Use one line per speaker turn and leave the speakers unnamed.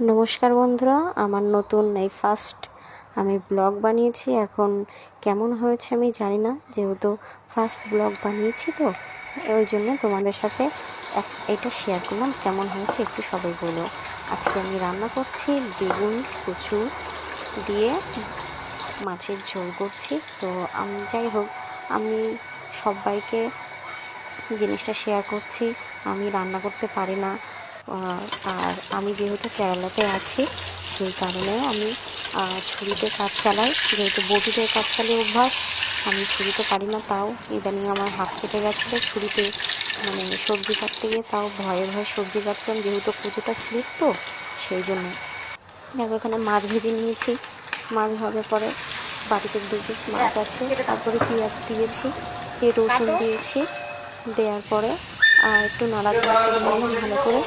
নমস্কার বন্ধুরা, আমার নতুন এই ফার্স্ট আমি ব্লগ বানিয়েছি। এখন কেমন হয়েছে আমি জানি না, যেহেতু ফার্স্ট ব্লগ বানিয়েছি তো ওই জন্য তোমাদের সাথে এটা শেয়ার করলাম। কেমন হয়েছে একটু সবাই বলো। আজকে আমি রান্না করছি বেগুন কচু দিয়ে মাছের ঝোল করছি। তো আমি যাই হোক, আমি সবাইকে জিনিসটা শেয়ার করছি। আমি রান্না করতে পারি না, আর আমি যেহেতু কেরালাতে আছি সেই কারণে আমি ছুরিতে কাজ চালাই। যেহেতু বটিতে কাজ চালিয়ে অভ্যাস, আমি ছুরিতে পারি না। তাও ইদানিং আমার হাত কেটে গেছিলো ছুরিতে, মানে সবজি কাটতে গিয়ে। তাও ভয়ে ভয়ে সবজি কাটতাম, যেহেতু কচুটা স্লিপ তো সেই জন্য। দেখো এখানে মাছ ভেজে নিয়েছি। মাছ ভাজার পরে বাড়িতে 2 পিস মাছ আছে, তারপরে পেঁয়াজ দিয়েছি, রসুন দিয়েছি। দেওয়ার পরে একটু নাড়াচাড়া করে নিলাম ভালো করে।